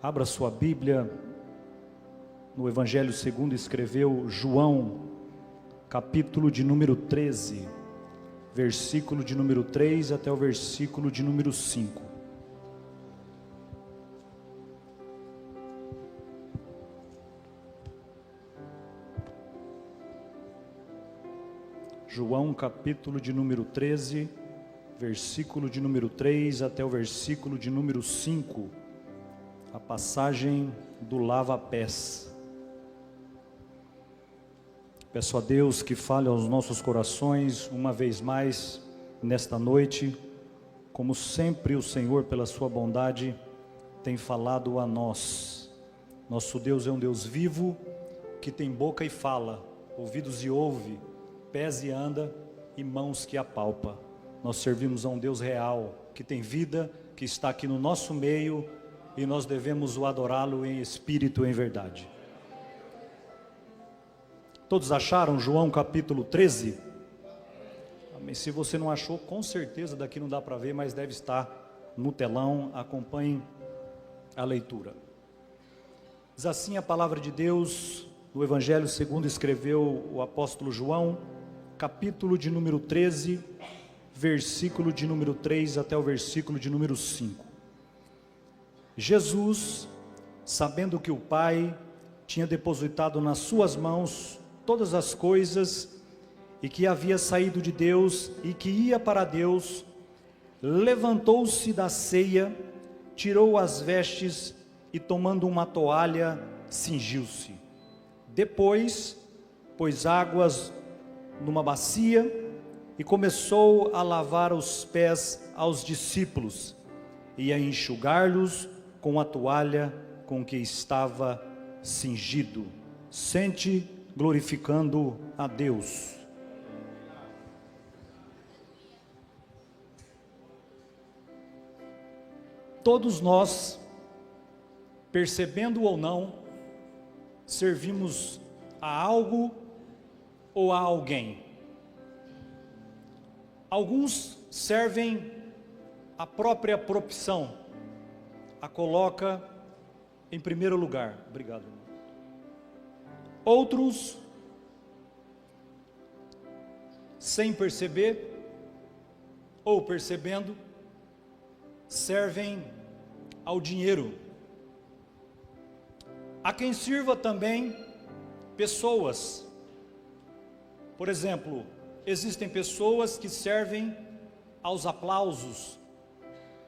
Abra sua Bíblia no Evangelho segundo escreveu João, capítulo de número 13, versículo de número 3 até o versículo de número 5. João, capítulo de número 13, versículo de número 3 até o versículo de número 5, a passagem do lava-pés. Peço a Deus que fale aos nossos corações uma vez mais nesta noite, como sempre o Senhor, pela sua bondade, tem falado a nós. Nosso Deus é um Deus vivo, que tem boca e fala, ouvidos e ouve, pés e anda e mãos que apalpa. Nós servimos a um Deus real, que tem vida, que está aqui no nosso meio, e nós devemos o adorá-lo em espírito e em verdade. Todos acharam João capítulo 13? Amém. Se você não achou, com certeza daqui não dá para ver, mas deve estar no telão. Acompanhe a leitura. Diz assim a palavra de Deus no Evangelho segundo escreveu o apóstolo João, capítulo de número 13, versículo de número 3 até o versículo de número 5. Jesus, sabendo que o Pai tinha depositado nas suas mãos todas as coisas, e que havia saído de Deus e que ia para Deus, levantou-se da ceia, tirou as vestes e tomando uma toalha, cingiu-se. Depois, pôs águas numa bacia e começou a lavar os pés aos discípulos e a enxugar-lhes com a toalha com que estava cingido. Sente, glorificando a Deus. Todos nós, percebendo ou não, servimos a algo ou a alguém. Alguns servem a própria profissão, a coloca em primeiro lugar. Obrigado. Outros, sem perceber ou percebendo, servem ao dinheiro. Há quem sirva também pessoas. Por exemplo, existem pessoas que servem aos aplausos,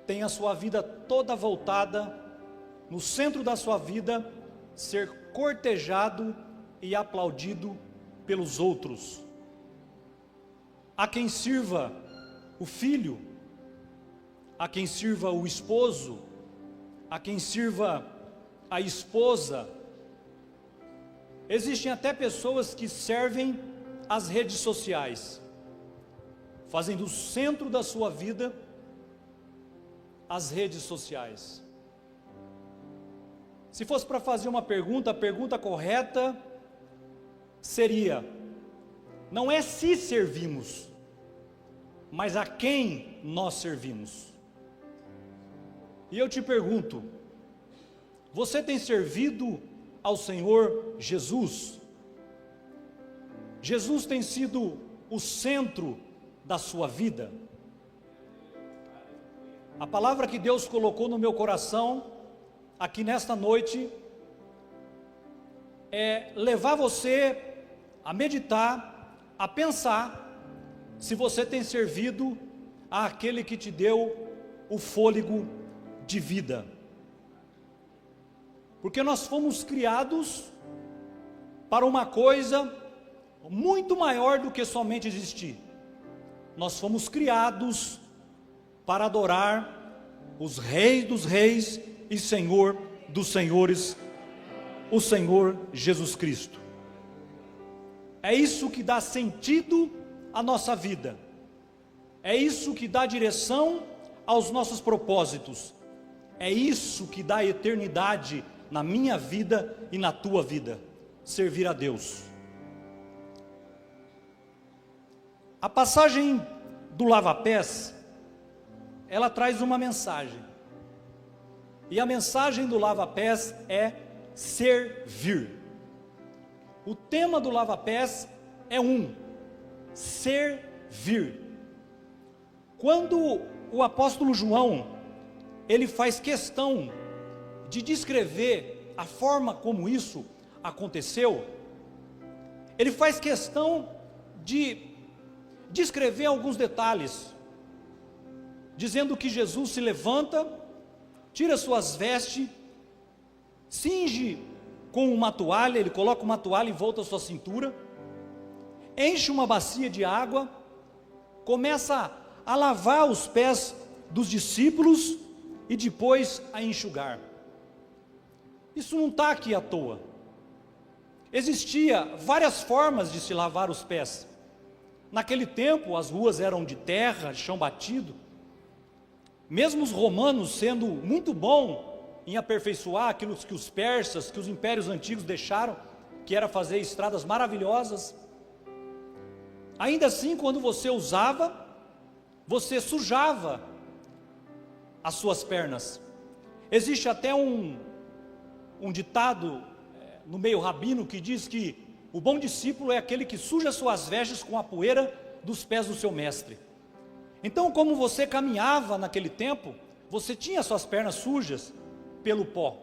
têm a sua vida toda voltada, no centro da sua vida, ser cortejado e aplaudido pelos outros. Há quem sirva o filho, há quem sirva o esposo, há quem sirva a esposa. Existem até pessoas que servem as redes sociais, fazem do centro da sua vida as redes sociais. Se fosse para fazer uma pergunta, a pergunta correta seria: não é se servimos, mas a quem nós servimos. E eu te pergunto, você tem servido ao Senhor Jesus? Jesus tem sido o centro da sua vida? A palavra que Deus colocou no meu coração, aqui nesta noite, é levar você a meditar, a pensar, se você tem servido àquele que te deu o fôlego de vida. Porque nós fomos criados para uma coisa muito maior do que somente existir. Nós fomos criados para adorar os reis dos reis e Senhor dos senhores, o Senhor Jesus Cristo. É isso que dá sentido à nossa vida, é isso que dá direção aos nossos propósitos, é isso que dá eternidade na minha vida e na tua vida: servir a Deus. A passagem do lava-pés, ela traz uma mensagem. E a mensagem do lava-pés é servir. O tema do lava-pés é servir. Quando o apóstolo João, ele faz questão de descrever a forma como isso aconteceu, ele faz questão de descrever alguns detalhes, dizendo que Jesus se levanta, tira suas vestes, cinge com uma toalha, ele coloca uma toalha em volta da sua cintura, enche uma bacia de água, começa a lavar os pés dos discípulos e depois a enxugar. Isso não está aqui à toa. Existia várias formas de se lavar os pés. Naquele tempo as ruas eram de terra, de chão batido. Mesmo os romanos sendo muito bons em aperfeiçoar aquilo que os persas, que os impérios antigos deixaram, que era fazer estradas maravilhosas, ainda assim, quando você usava, você sujava as suas pernas. Existe até um ditado no meio rabino que diz que o bom discípulo é aquele que suja suas vestes com a poeira dos pés do seu mestre. Então, como você caminhava naquele tempo, você tinha suas pernas sujas pelo pó.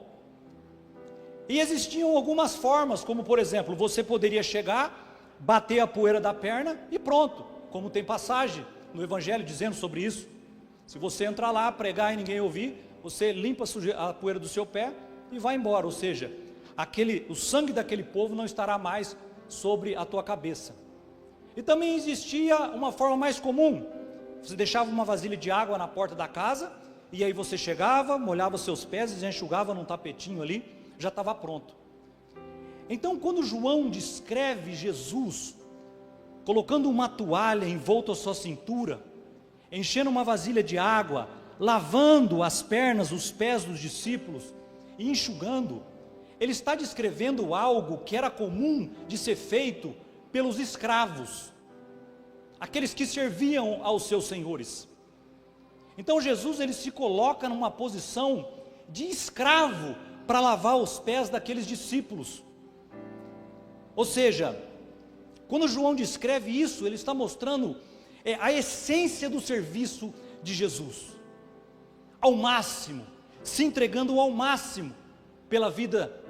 E existiam algumas formas, como por exemplo, você poderia chegar, bater a poeira da perna e pronto, como tem passagem no Evangelho dizendo sobre isso. Se você entrar lá, pregar e ninguém ouvir, você limpa a poeira do seu pé e vai embora, ou seja, o sangue daquele povo não estará mais sobre a tua cabeça. E também existia uma forma mais comum, você deixava uma vasilha de água na porta da casa, e aí você chegava, molhava seus pés e enxugava num tapetinho ali, já estava pronto. Então, quando João descreve Jesus colocando uma toalha envolta à sua cintura, enchendo uma vasilha de água, lavando as pernas, os pés dos discípulos e enxugando, ele está descrevendo algo que era comum de ser feito pelos escravos, aqueles que serviam aos seus senhores. Então Jesus, ele se coloca numa posição de escravo para lavar os pés daqueles discípulos. Ou seja, quando João descreve isso, ele está mostrando a essência do serviço de Jesus, ao máximo, se entregando ao máximo pela vida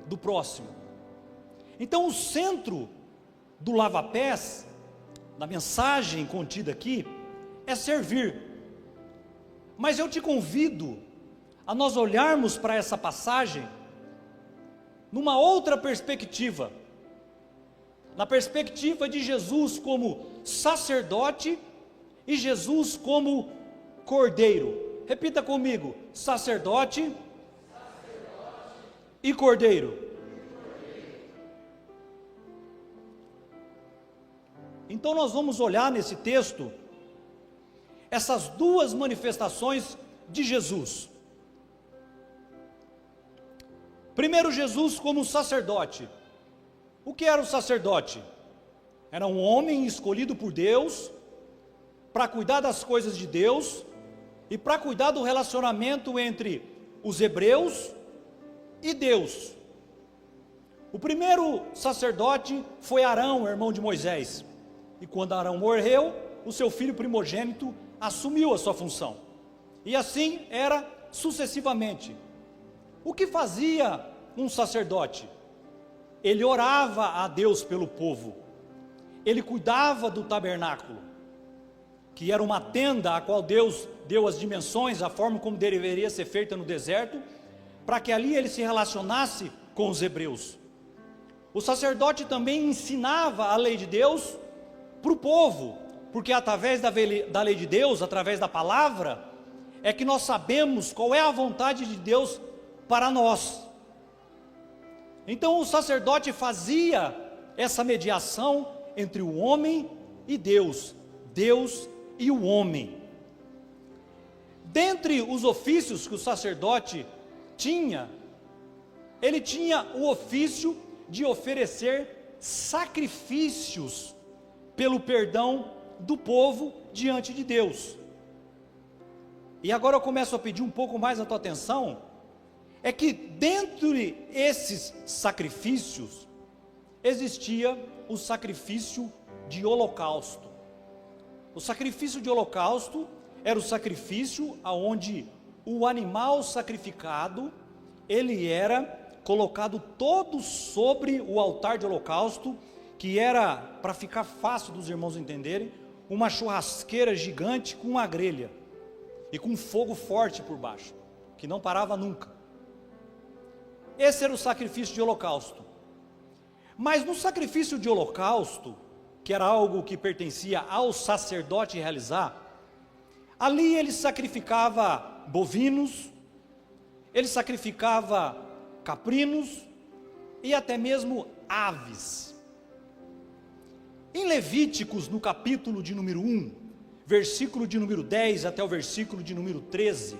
do próximo. Então o centro do lava-pés, da mensagem contida aqui, é servir. Mas eu te convido a nós olharmos para essa passagem numa outra perspectiva, na perspectiva de Jesus como sacerdote e Jesus como cordeiro. Repita comigo: sacerdote e cordeiro. Então nós vamos olhar nesse texto essas duas manifestações de Jesus. Primeiro, Jesus como sacerdote. O que era o sacerdote? Era um homem escolhido por Deus para cuidar das coisas de Deus e para cuidar do relacionamento entre os hebreus e Deus. O primeiro sacerdote foi Arão, irmão de Moisés. E quando Arão morreu, o seu filho primogênito assumiu a sua função. E assim era sucessivamente. O que fazia um sacerdote? Ele orava a Deus pelo povo. Ele cuidava do tabernáculo, que era uma tenda a qual Deus deu as dimensões, a forma como deveria ser feita no deserto, para que ali ele se relacionasse com os hebreus. O sacerdote também ensinava a lei de Deus para o povo, porque através da lei de Deus, através da palavra, é que nós sabemos qual é a vontade de Deus para nós. Então o sacerdote fazia essa mediação entre o homem e Deus, Deus e o homem. Dentre os ofícios que o sacerdote tinha, ele tinha o ofício de oferecer sacrifícios pelo perdão do povo diante de Deus. E agora eu começo a pedir um pouco mais a tua atenção, é que dentre esses sacrifícios, existia o sacrifício de holocausto. O sacrifício de holocausto era o sacrifício onde o animal sacrificado, ele era colocado todo sobre o altar de holocausto, que era, para ficar fácil dos irmãos entenderem, uma churrasqueira gigante com uma grelha e com fogo forte por baixo, que não parava nunca. Esse era o sacrifício de holocausto. Mas no sacrifício de holocausto, que era algo que pertencia ao sacerdote realizar, ali ele sacrificava bovinos, ele sacrificava caprinos e até mesmo aves. Em Levíticos, no capítulo de número 1, versículo de número 10 até o versículo de número 13,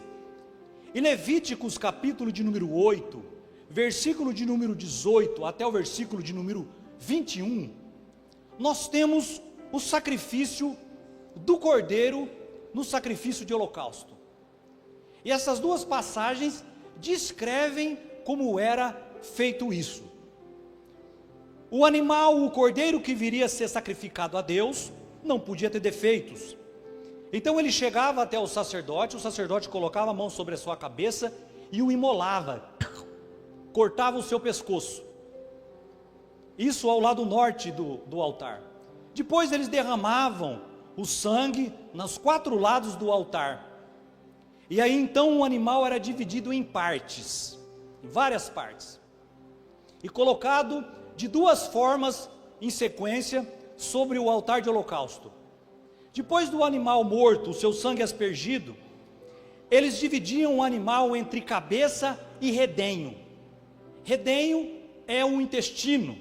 em Levíticos capítulo de número 8, versículo de número 18 até o versículo de número 21, nós temos o sacrifício do cordeiro no sacrifício de holocausto. E essas duas passagens descrevem como era feito isso. O animal, o cordeiro que viria a ser sacrificado a Deus, não podia ter defeitos. Então ele chegava até o sacerdote colocava a mão sobre a sua cabeça e o imolava, cortava o seu pescoço. Isso ao lado norte do altar. Depois eles derramavam o sangue nos 4 lados do altar. E aí então o animal era dividido em partes, em várias partes, e colocado de 2 formas em sequência sobre o altar de holocausto. Depois do animal morto, o seu sangue aspergido, eles dividiam o animal entre cabeça e redenho. Redenho é o intestino.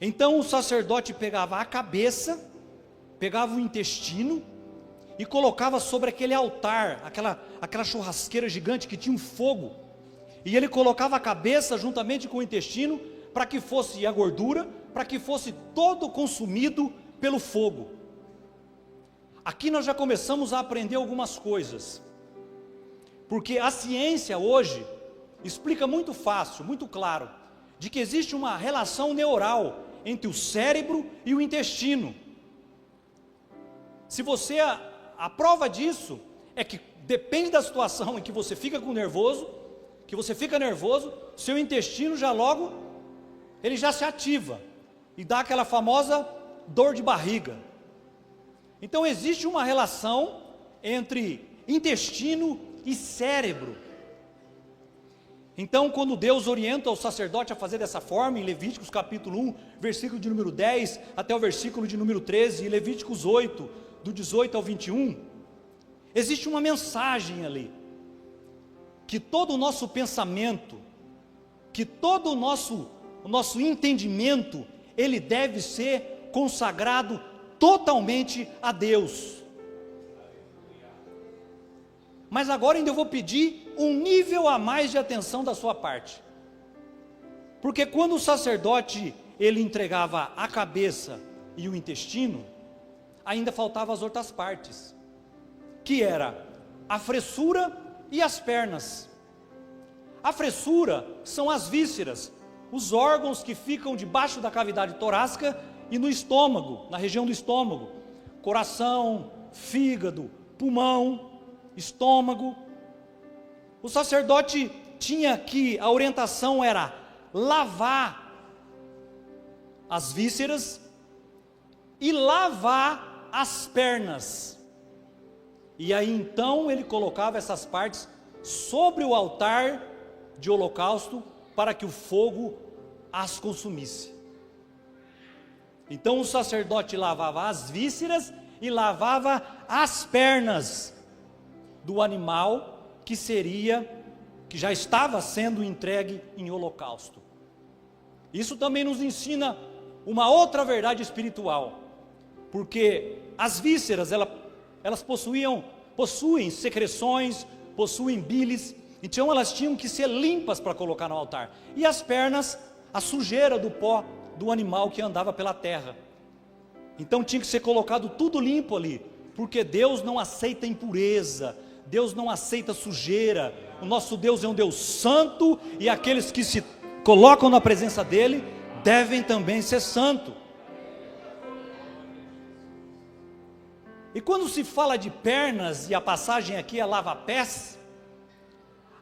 Então o sacerdote pegava a cabeça, pegava o intestino e colocava sobre aquele altar, aquela churrasqueira gigante que tinha um fogo, e ele colocava a cabeça juntamente com o intestino, para que fosse a gordura, para que fosse todo consumido pelo fogo. Aqui nós já começamos a aprender algumas coisas, porque a ciência hoje explica muito fácil, muito claro, de que existe uma relação neural entre o cérebro e o intestino. Se você, a prova disso é que depende da situação em que você fica nervoso, seu intestino já logo, ele já se ativa e dá aquela famosa dor de barriga. Então existe uma relação entre intestino e cérebro. Então quando Deus orienta o sacerdote a fazer dessa forma, em Levíticos capítulo 1, versículo de número 10 até o versículo de número 13, e Levíticos 8, do 18 ao 21, existe uma mensagem ali, que todo o nosso pensamento, que todo o nosso entendimento, ele deve ser consagrado totalmente a Deus. Mas agora ainda eu vou pedir um nível a mais de atenção da sua parte, porque quando o sacerdote ele entregava a cabeça e o intestino, ainda faltavam as outras partes, que era a fressura e as pernas. A fressura são as vísceras, os órgãos que ficam debaixo da cavidade torácica e no estômago, na região do estômago, coração, fígado, pulmão, estômago. O sacerdote tinha que, a orientação era lavar as vísceras e lavar as pernas. E aí então ele colocava essas partes sobre o altar de holocausto para que o fogo as consumisse. Então o sacerdote lavava as vísceras e lavava as pernas do animal que já estava sendo entregue em holocausto. Isso também nos ensina uma outra verdade espiritual, porque as vísceras elas possuem secreções, possuem bilis, então elas tinham que ser limpas para colocar no altar. E as pernas, a sujeira do pó do animal que andava pela terra. Então tinha que ser colocado tudo limpo ali, porque Deus não aceita impureza, Deus não aceita sujeira, o nosso Deus é um Deus santo, e aqueles que se colocam na presença dele, devem também ser santos. E quando se fala de pernas, e a passagem aqui é lava-pés,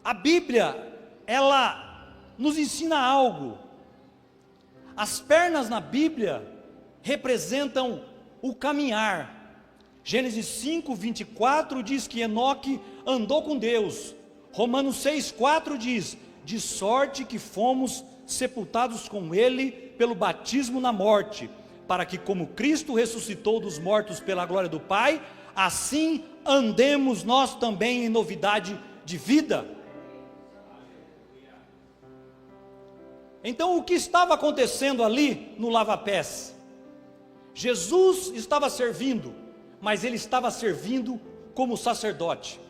a Bíblia, ela nos ensina algo. As pernas na Bíblia representam o caminhar. Gênesis 5, 24 diz que Enoque andou com Deus. Romanos 6, 4 diz: de sorte que fomos sepultados com ele pelo batismo na morte, para que, como Cristo ressuscitou dos mortos pela glória do Pai, assim andemos nós também em novidade de vida. Então, o que estava acontecendo ali no lava-pés? Jesus estava servindo, mas ele estava servindo como sacerdote.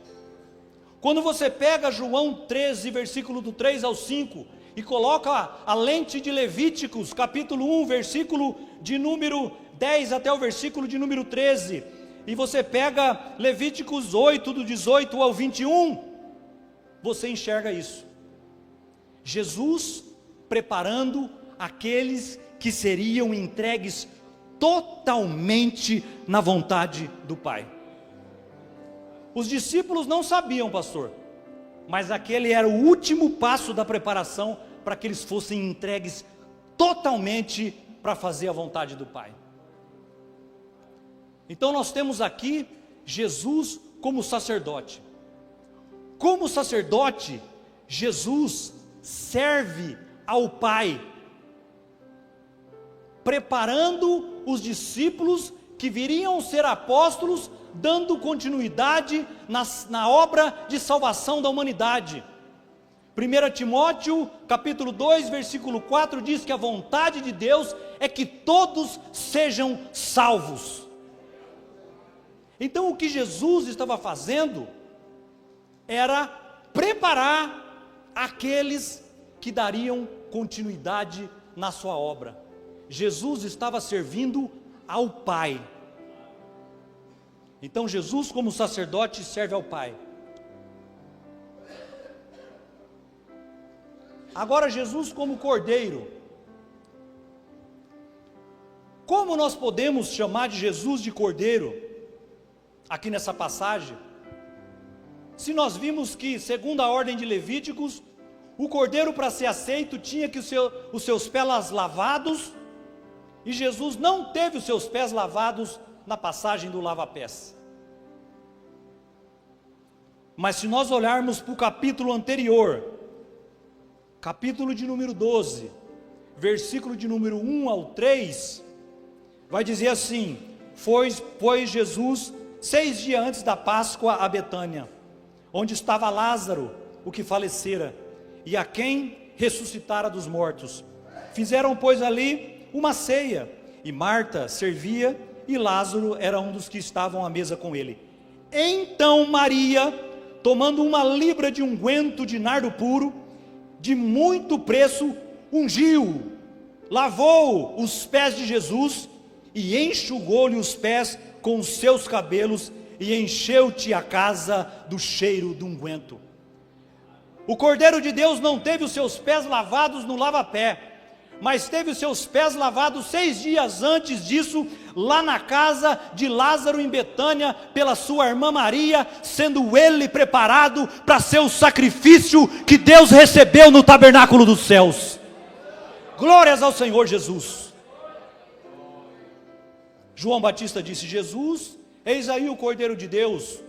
Quando você pega João 13, versículo do 3 ao 5, e coloca a lente de Levíticos, capítulo 1, versículo de número 10 até o versículo de número 13, e você pega Levíticos 8, do 18 ao 21, você enxerga isso. Jesus preparando aqueles que seriam entregues totalmente na vontade do Pai. Os discípulos não sabiam, pastor, mas aquele era o último passo da preparação para que eles fossem entregues totalmente para fazer a vontade do Pai. Então nós temos aqui Jesus como sacerdote. Como sacerdote, Jesus serve ao Pai, preparando os discípulos que viriam ser apóstolos, dando continuidade na obra de salvação da humanidade. 1 Timóteo capítulo 2, versículo 4 diz que a vontade de Deus é que todos sejam salvos. Então o que Jesus estava fazendo era preparar aqueles que dariam continuidade na sua obra. Jesus estava servindo ao Pai. Então Jesus, como sacerdote, serve ao Pai. Agora Jesus como cordeiro. Como nós podemos chamar de Jesus de cordeiro aqui nessa passagem? Se nós vimos que, segundo a ordem de Levíticos, o cordeiro, para ser aceito, tinha que os seus pés lavados, e Jesus não teve os seus pés lavados na passagem do lava-pés. Mas se nós olharmos para o capítulo anterior, capítulo de número 12, versículo de número 1 ao 3, vai dizer assim: foi Jesus 6 dias antes da Páscoa a Betânia, onde estava Lázaro, o que falecera, e a quem ressuscitara dos mortos. Fizeram, pois, ali uma ceia, e Marta servia, e Lázaro era um dos que estavam à mesa com ele. Então Maria, tomando uma libra de unguento de nardo puro, de muito preço, ungiu, lavou os pés de Jesus, e enxugou-lhe os pés com os seus cabelos, e encheu-te a casa do cheiro do unguento. O Cordeiro de Deus não teve os seus pés lavados no lava-pé, mas teve os seus pés lavados 6 dias antes disso, lá na casa de Lázaro em Betânia, pela sua irmã Maria, sendo ele preparado para ser o sacrifício que Deus recebeu no tabernáculo dos céus. Glórias ao Senhor Jesus. João Batista disse: Jesus, eis aí o Cordeiro de Deus,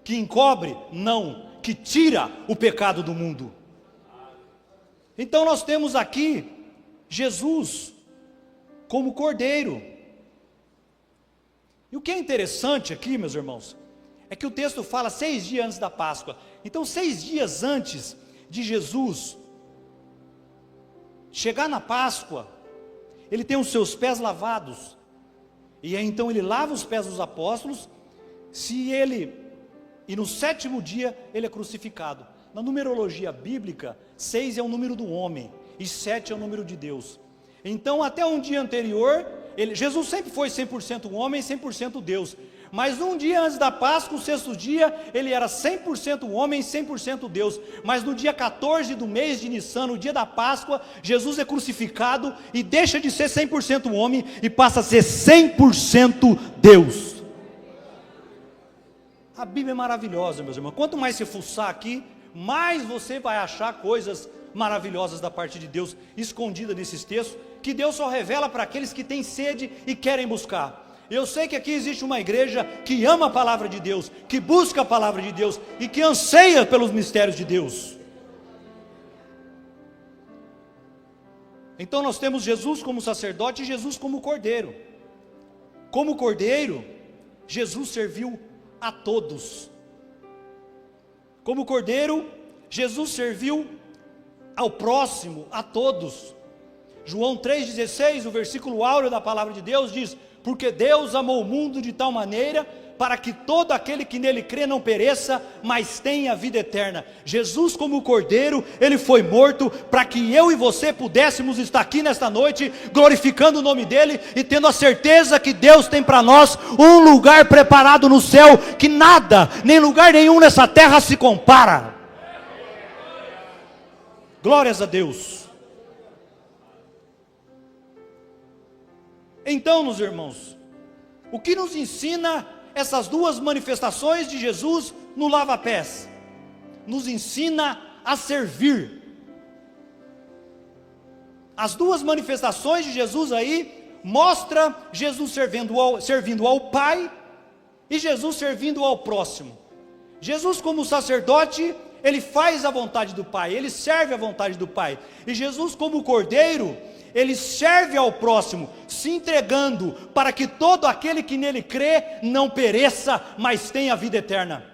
que encobre, não, que tira o pecado do mundo. Então nós temos aqui Jesus como Cordeiro. E o que é interessante aqui, meus irmãos, é que o texto fala 6 dias antes da Páscoa. Então 6 dias antes de Jesus chegar na Páscoa, ele tem os seus pés lavados, e aí então ele lava os pés dos apóstolos, e no 7º dia ele é crucificado. Na numerologia bíblica, 6 é o número do homem, e 7 é o número de Deus. Então até um dia anterior, Jesus sempre foi 100% homem e 100% Deus, Mas um dia antes da Páscoa, o sexto dia, ele era 100% homem, 100% Deus. Mas no dia 14 do mês de Nissan, no dia da Páscoa, Jesus é crucificado e deixa de ser 100% homem e passa a ser 100% Deus. A Bíblia é maravilhosa, meus irmãos. Quanto mais você fuçar aqui, mais você vai achar coisas maravilhosas da parte de Deus, escondidas nesses textos, que Deus só revela para aqueles que têm sede e querem buscar. Eu sei que aqui existe uma igreja que ama a palavra de Deus, que busca a palavra de Deus e que anseia pelos mistérios de Deus. Então nós temos Jesus como sacerdote e Jesus como cordeiro. Como cordeiro, Jesus serviu a todos. Como cordeiro, Jesus serviu ao próximo, a todos. João 3,16, o versículo áureo da palavra de Deus diz: porque Deus amou o mundo de tal maneira, para que todo aquele que nele crê não pereça, mas tenha vida eterna. Jesus como cordeiro, ele foi morto, para que eu e você pudéssemos estar aqui nesta noite, glorificando o nome dele, e tendo a certeza que Deus tem para nós um lugar preparado no céu, que nada, nem lugar nenhum nessa terra se compara. Glórias a Deus. Então, meus irmãos, o que nos ensina essas duas manifestações de Jesus no lava-pés? Nos ensina a servir. As duas manifestações de Jesus aí mostra Jesus servindo ao Pai e Jesus servindo ao próximo. Jesus como sacerdote, ele faz a vontade do Pai, ele serve a vontade do Pai. E Jesus como cordeiro, ele serve ao próximo, se entregando para que todo aquele que nele crê não pereça, mas tenha vida eterna.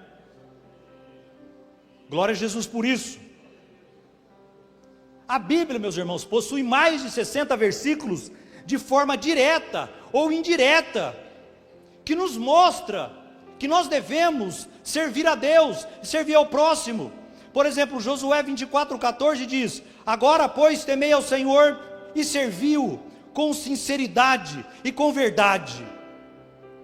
Glória a Jesus por isso. A Bíblia, meus irmãos, possui mais de 60 versículos de forma direta ou indireta, que nos mostra que nós devemos servir a Deus, servir ao próximo. Por exemplo, Josué 24:14 diz: agora pois temei ao Senhor e serviu com sinceridade e com verdade,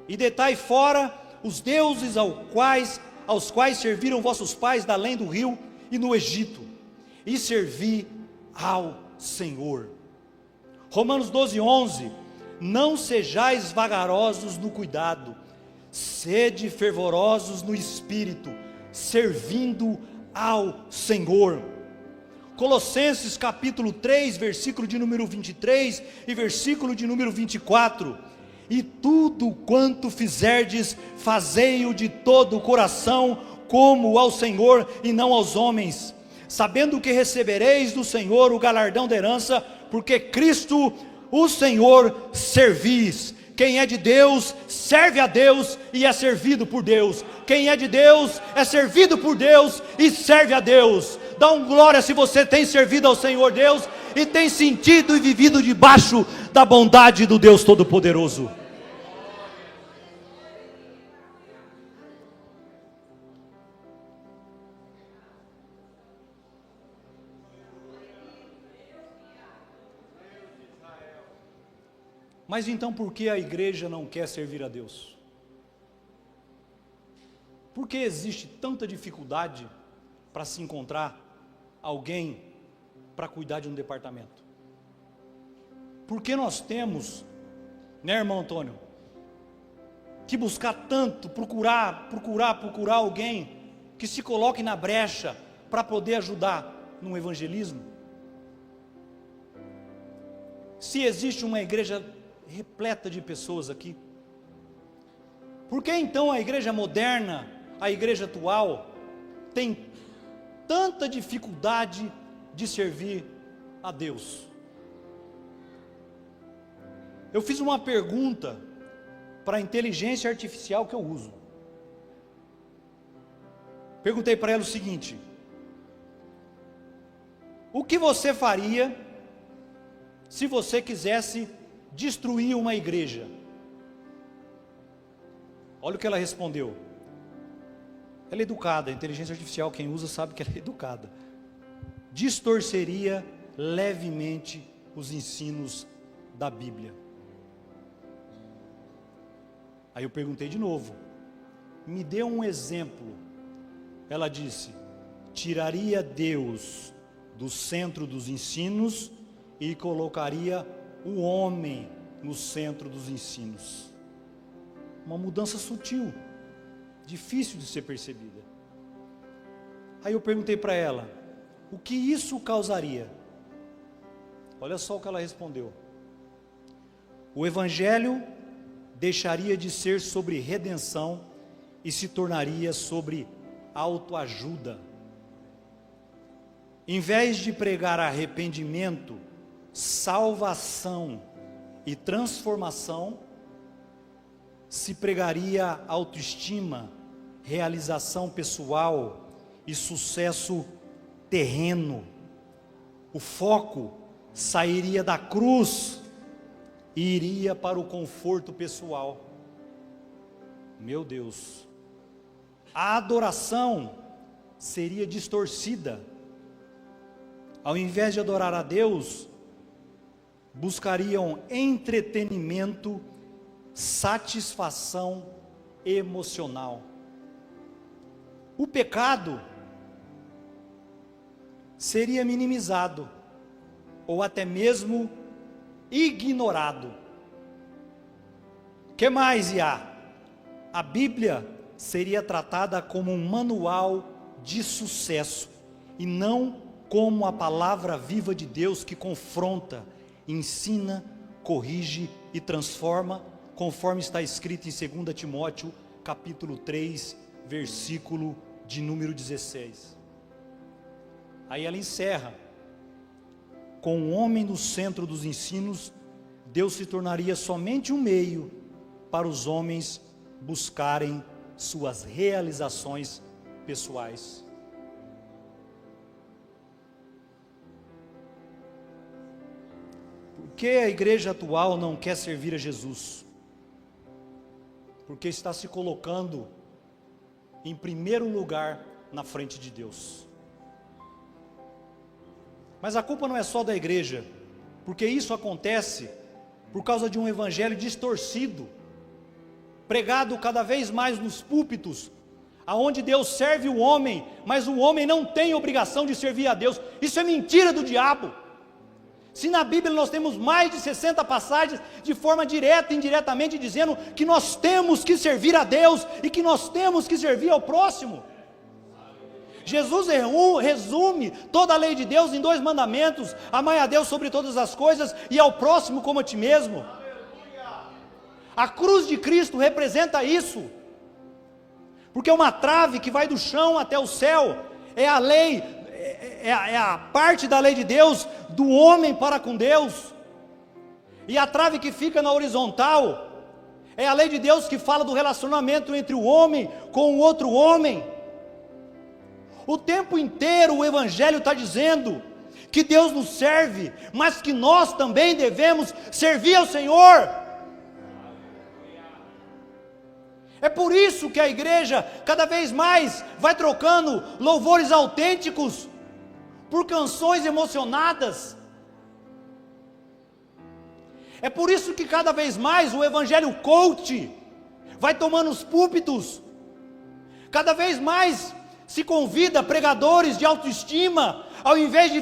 e deitai fora os deuses aos quais serviram vossos pais da além do rio e no Egito, e servi ao Senhor. Romanos 12:11, não sejais vagarosos no cuidado, sede fervorosos no espírito, servindo ao Senhor. Colossenses capítulo 3, versículo de número 23 e versículo de número 24, e tudo quanto fizerdes, fazei-o de todo o coração, como ao Senhor e não aos homens, sabendo que recebereis do Senhor o galardão da herança, porque Cristo o Senhor servis. Quem é de Deus, serve a Deus e é servido por Deus. Quem é de Deus, é servido por Deus e serve a Deus. Dá um glória se você tem servido ao Senhor Deus e tem sentido e vivido debaixo da bondade do Deus Todo-Poderoso. Mas então por que a igreja não quer servir a Deus? Por que existe tanta dificuldade para se encontrar alguém para cuidar de um departamento? Por que nós temos, né, irmão Antônio, que buscar tanto, procurar alguém que se coloque na brecha para poder ajudar no evangelismo? Se existe uma igreja repleta de pessoas aqui, por que então a igreja moderna, a igreja atual, tem tanta dificuldade de servir a Deus? Eu fiz uma pergunta para a inteligência artificial que eu uso. Perguntei para ela o seguinte: o que você faria se você quisesse destruir uma igreja? Olha o que ela respondeu. Ela é educada, a inteligência artificial, quem usa sabe que ela é educada. Distorceria levemente os ensinos da Bíblia. Aí eu perguntei de novo, me dê um exemplo. Ela disse, tiraria Deus do centro dos ensinos e colocaria o homem no centro dos ensinos. Uma mudança sutil, difícil de ser percebida. Aí eu perguntei para ela, o que isso causaria? Olha só o que ela respondeu. O evangelho deixaria de ser sobre redenção e se tornaria sobre autoajuda. Em vez de pregar arrependimento, salvação e transformação, se pregaria autoestima, realização pessoal e sucesso terreno. O foco sairia da cruz e iria para o conforto pessoal. Meu Deus, a adoração seria distorcida. Ao invés de adorar a Deus, buscariam entretenimento, satisfação emocional. O pecado seria minimizado, ou até mesmo ignorado. Que mais há? A Bíblia seria tratada como um manual de sucesso, e não como a palavra viva de Deus que confronta, ensina, corrige e transforma, conforme está escrito em 2 Timóteo, capítulo 3, versículo de número 16. Aí ela encerra, com o homem no centro dos ensinos, Deus se tornaria somente um meio para os homens buscarem suas realizações pessoais. Por que a igreja atual não quer servir a Jesus? Porque está se colocando em primeiro lugar na frente de Deus. Mas a culpa não é só da igreja, porque isso acontece por causa de um evangelho distorcido, pregado cada vez mais nos púlpitos, aonde Deus serve o homem, mas o homem não tem obrigação de servir a Deus. Isso é mentira do diabo. Se na Bíblia nós temos mais de 60 passagens de forma direta e indiretamente dizendo que nós temos que servir a Deus e que nós temos que servir ao próximo. Jesus resume toda a lei de Deus em 2 mandamentos: amai a Deus sobre todas as coisas e ao próximo como a ti mesmo. A cruz de Cristo representa isso, porque uma trave que vai do chão até o céu é a lei, é a parte da lei de Deus do homem para com Deus, e a trave que fica na horizontal é a lei de Deus que fala do relacionamento entre o homem com o outro homem. O tempo inteiro o evangelho está dizendo que Deus nos serve, mas que nós também devemos servir ao Senhor. É por isso que a igreja cada vez mais vai trocando louvores autênticos por canções emocionadas. É por isso que cada vez mais o evangelho coach vai tomando os púlpitos. Cada vez mais se convida pregadores de autoestima, ao invés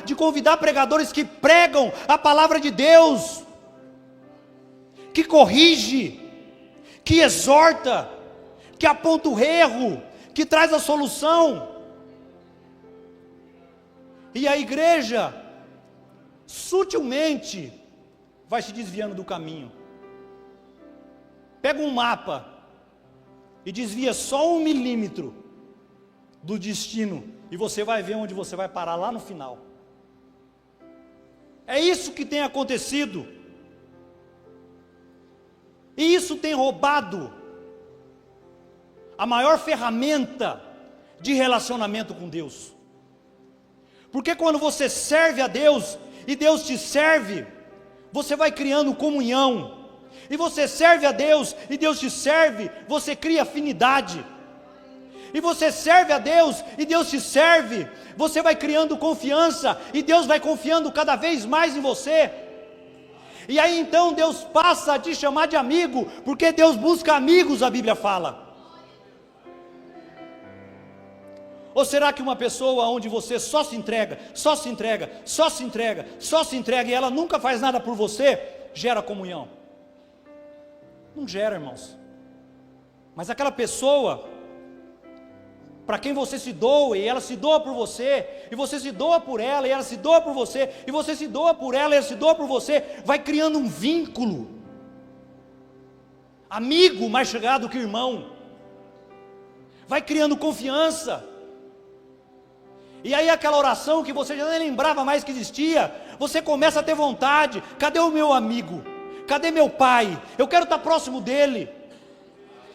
de convidar pregadores que pregam a palavra de Deus, que corrige, que exorta, que aponta o erro, que traz a solução. E a igreja sutilmente vai se desviando do caminho. Pega um mapa e desvia só 1 milímetro do destino, e você vai ver onde você vai parar lá no final. É isso que tem acontecido, e isso tem roubado a maior ferramenta de relacionamento com Deus. Porque quando você serve a Deus e Deus te serve, você vai criando comunhão. E você serve a Deus e Deus te serve, você cria afinidade. E você serve a Deus e Deus te serve, você vai criando confiança e Deus vai confiando cada vez mais em você. E aí então Deus passa a te chamar de amigo, porque Deus busca amigos, a Bíblia fala. Ou será que uma pessoa onde você só se entrega, só se entrega, só se entrega, só se entrega, e ela nunca faz nada por você, gera comunhão? Não gera, irmãos. Mas aquela pessoa para quem você se doa, e ela se doa por você, e você se doa por ela, e ela se doa por você, e você se doa por ela, e ela se doa por você, vai criando um vínculo, amigo mais chegado que irmão, vai criando confiança, e aí aquela oração que você já nem lembrava mais que existia, você começa a ter vontade. Cadê o meu amigo? Cadê meu pai? Eu quero estar próximo dele.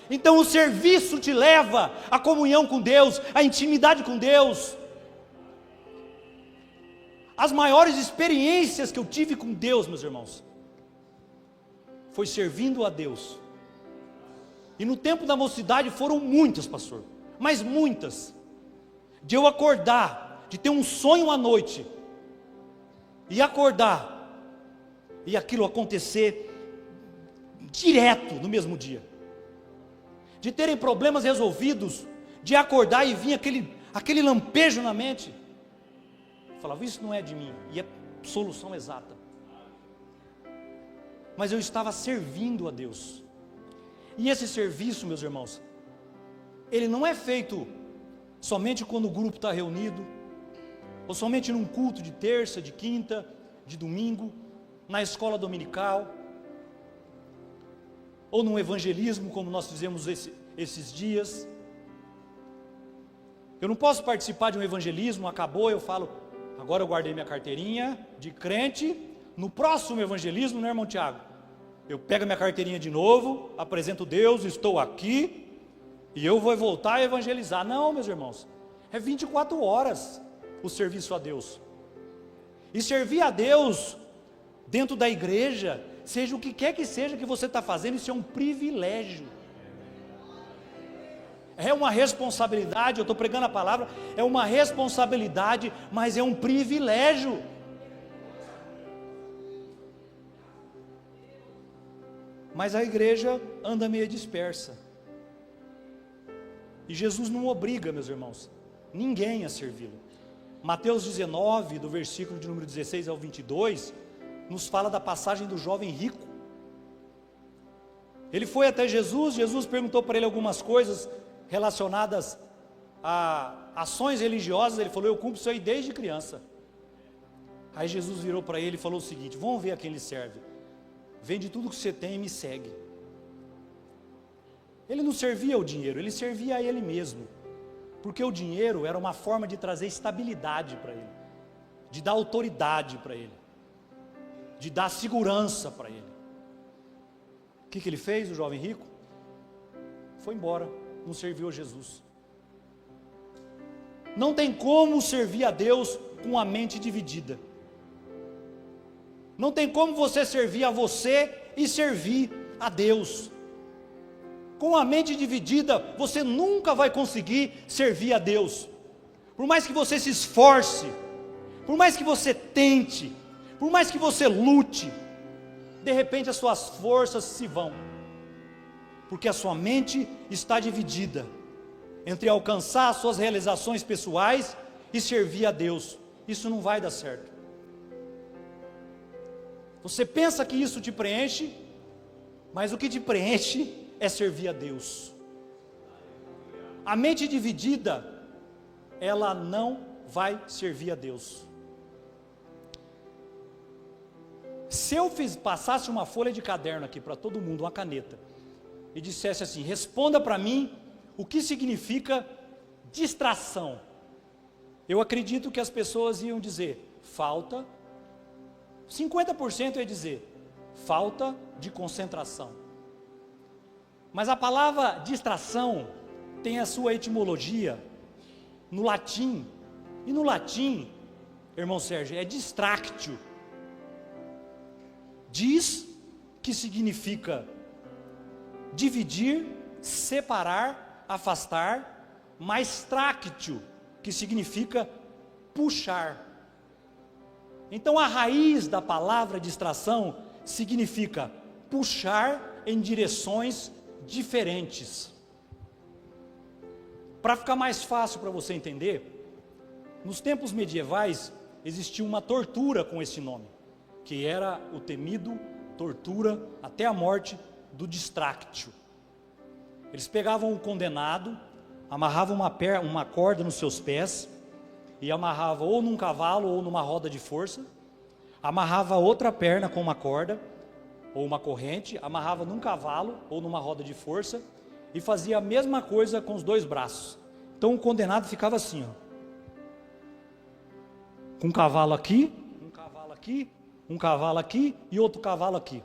Então o serviço te leva à comunhão com Deus, à intimidade com Deus. As maiores experiências que eu tive com Deus, meus irmãos, foi servindo a Deus. E no tempo da mocidade foram muitas, pastor, mas muitas. De eu acordar, de ter um sonho à noite, e acordar, e aquilo acontecer direto no mesmo dia. De terem problemas resolvidos, de acordar e vir aquele lampejo na mente. Eu falava, isso não é de mim, e é solução exata. Mas eu estava servindo a Deus. E esse serviço, meus irmãos, ele não é feito somente quando o grupo está reunido, ou somente num culto de terça, de quinta, de domingo, na escola dominical, ou num evangelismo como nós fizemos esses dias. Eu não posso participar de um evangelismo, acabou, eu falo, agora eu guardei minha carteirinha de crente, no próximo evangelismo, né, irmão Tiago? Eu pego minha carteirinha de novo, apresento Deus, estou aqui, e eu vou voltar a evangelizar. Não, meus irmãos, é 24 horas o serviço a Deus. E servir a Deus dentro da igreja, seja o que quer que seja que você está fazendo, isso é um privilégio. É uma responsabilidade, eu estou pregando a palavra, é uma responsabilidade, mas é um privilégio. Mas a igreja anda meio dispersa. E Jesus não obriga, meus irmãos, ninguém a servi-lo. Mateus 19, do versículo de número 16 ao 22, nos fala da passagem do jovem rico. Ele foi até Jesus, Jesus perguntou para ele algumas coisas relacionadas a ações religiosas. Ele falou, eu cumpro isso aí desde criança. Aí Jesus virou para ele e falou o seguinte, vamos ver a quem ele serve. Vende tudo que você tem e me segue. Ele não servia ao dinheiro, ele servia a ele mesmo, porque o dinheiro era uma forma de trazer estabilidade para ele, de dar autoridade para ele, de dar segurança para ele. O que ele fez, o jovem rico? Foi embora, não serviu a Jesus. Não tem como servir a Deus com a mente dividida. Não tem como você servir a você e servir a Deus. Com a mente dividida, você nunca vai conseguir servir a Deus. Por mais que você se esforce, por mais que você tente, por mais que você lute, de repente as suas forças se vão, porque a sua mente está dividida entre alcançar as suas realizações pessoais e servir a Deus. Isso não vai dar certo. Você pensa que isso te preenche, mas o que te preenche é servir a Deus. A mente dividida, ela não vai servir a Deus. Se eu passasse uma folha de caderno aqui para todo mundo, uma caneta, e dissesse assim, responda para mim o que significa distração, eu acredito que as pessoas iam dizer, 50% ia dizer, falta de concentração. Mas a palavra distração tem a sua etimologia no latim, e no latim, irmão Sérgio, é distractio. Diz que significa dividir, separar, afastar, mais tractio, que significa puxar. Então a raiz da palavra distração significa puxar em direções diferentes. Para ficar mais fácil para você entender, nos tempos medievais existia uma tortura com esse nome, que era o temido tortura até a morte do distráctio. Eles pegavam o condenado, amarravam uma corda nos seus pés e amarravam ou num cavalo ou numa roda de força, amarrava outra perna com uma corda ou uma corrente, amarrava num cavalo ou numa roda de força e fazia a mesma coisa com os dois braços. Então o condenado ficava assim, ó, com um cavalo aqui, um cavalo aqui, um cavalo aqui e outro cavalo aqui.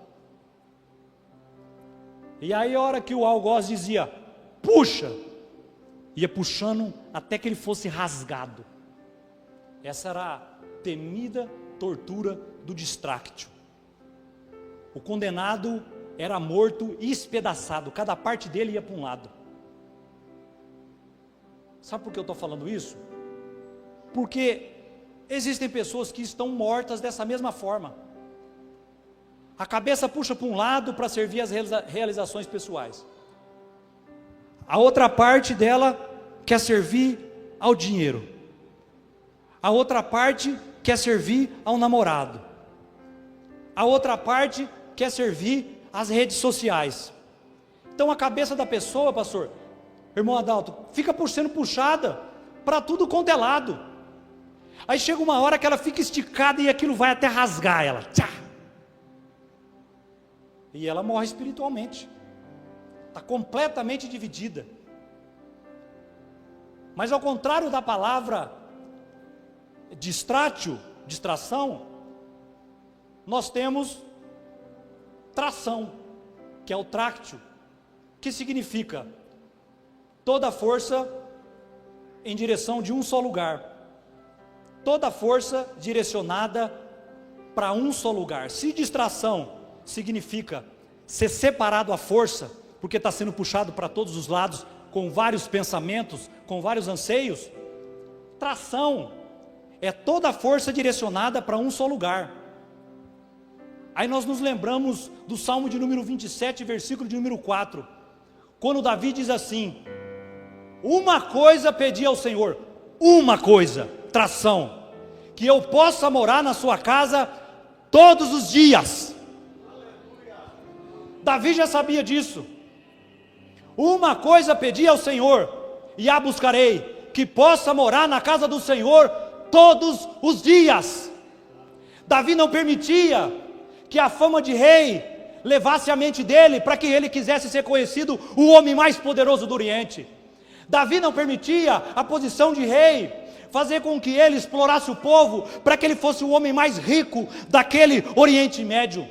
E aí a hora que o algoz dizia, puxa, ia puxando até que ele fosse rasgado. Essa era a temida tortura do distráctio. O condenado era morto e espedaçado, cada parte dele ia para um lado. Sabe por que eu estou falando isso? Porque existem pessoas que estão mortas dessa mesma forma. A cabeça puxa para um lado para servir as realizações pessoais. A outra parte dela quer servir ao dinheiro. A outra parte quer servir ao namorado. A outra parte quer servir às redes sociais. Então a cabeça da pessoa, pastor, irmão Adalto, fica sendo puxada para tudo quanto é lado. Aí chega uma hora que ela fica esticada e aquilo vai até rasgar ela. Tchá! E ela morre espiritualmente. Está completamente dividida. Mas ao contrário da palavra distração, nós temos tração, que é o tráctio, que significa toda força em direção de um só lugar, toda força direcionada para um só lugar. Se distração significa ser separado a força, porque está sendo puxado para todos os lados, com vários pensamentos, com vários anseios, tração é toda a força direcionada para um só lugar. Aí nós nos lembramos do Salmo de número 27, versículo de número 4, quando Davi diz assim, uma coisa pedi ao Senhor, uma coisa, tração, que eu possa morar na sua casa todos os dias. Davi já sabia disso. Uma coisa pedi ao Senhor, e a buscarei, que possa morar na casa do Senhor todos os dias. Davi não permitia que a fama de rei levasse a mente dele para que ele quisesse ser conhecido o homem mais poderoso do Oriente. Davi não permitia a posição de rei fazer com que ele explorasse o povo para que ele fosse o homem mais rico daquele Oriente Médio.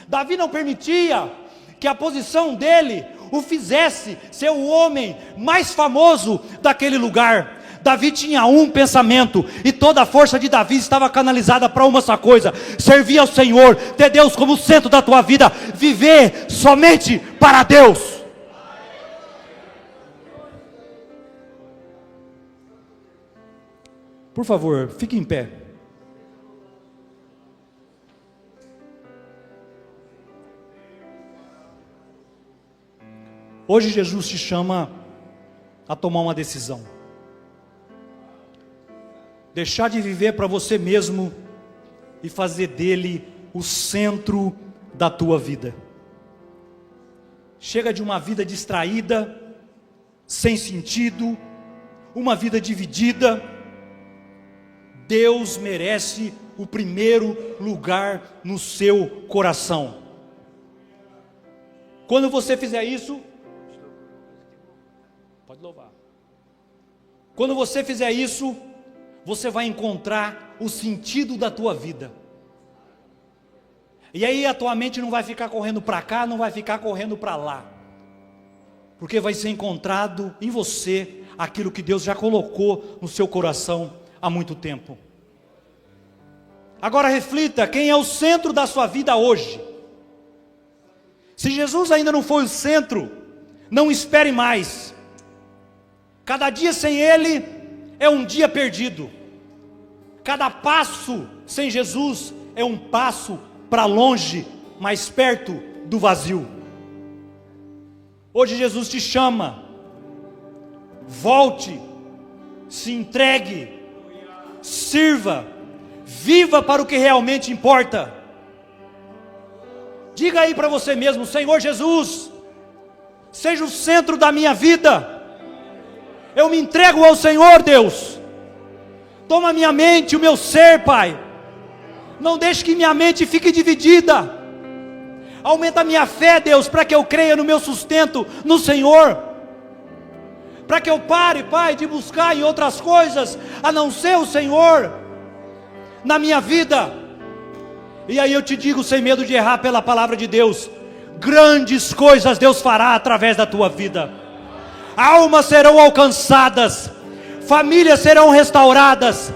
Davi não permitia que a posição dele o fizesse ser o homem mais famoso daquele lugar. Davi tinha um pensamento, e toda a força de Davi estava canalizada para uma só coisa: servir ao Senhor, ter Deus como centro da tua vida, viver somente para Deus. Por favor, fique em pé. Hoje Jesus te chama a tomar uma decisão. Deixar de viver para você mesmo e fazer dele o centro da tua vida. Chega de uma vida distraída, sem sentido, uma vida dividida. Deus merece o primeiro lugar no seu coração. Quando você fizer isso, pode louvar. Quando você fizer isso, você vai encontrar o sentido da tua vida. E aí a tua mente não vai ficar correndo para cá, não vai ficar correndo para lá. Porque vai ser encontrado em você aquilo que Deus já colocou no seu coração há muito tempo. Agora reflita, quem é o centro da sua vida hoje? Se Jesus ainda não foi o centro, não espere mais. Cada dia sem Ele é um dia perdido. Cada passo sem Jesus é um passo para longe mais perto do vazio. Hoje Jesus te chama, volte, se entregue, sirva, viva para o que realmente importa. Diga aí para você mesmo: Senhor Jesus, seja o centro da minha vida. Eu me entrego ao Senhor, Deus. Toma minha mente, o meu ser, Pai. Não deixe que minha mente fique dividida. Aumenta a minha fé, Deus, para que eu creia no meu sustento no Senhor. Para que eu pare, Pai, de buscar em outras coisas, a não ser o Senhor, na minha vida. E aí eu te digo, sem medo de errar, pela palavra de Deus: grandes coisas Deus fará através da tua vida. Almas serão alcançadas, famílias serão restauradas,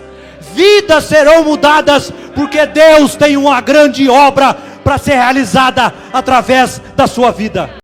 vidas serão mudadas, porque Deus tem uma grande obra para ser realizada através da sua vida.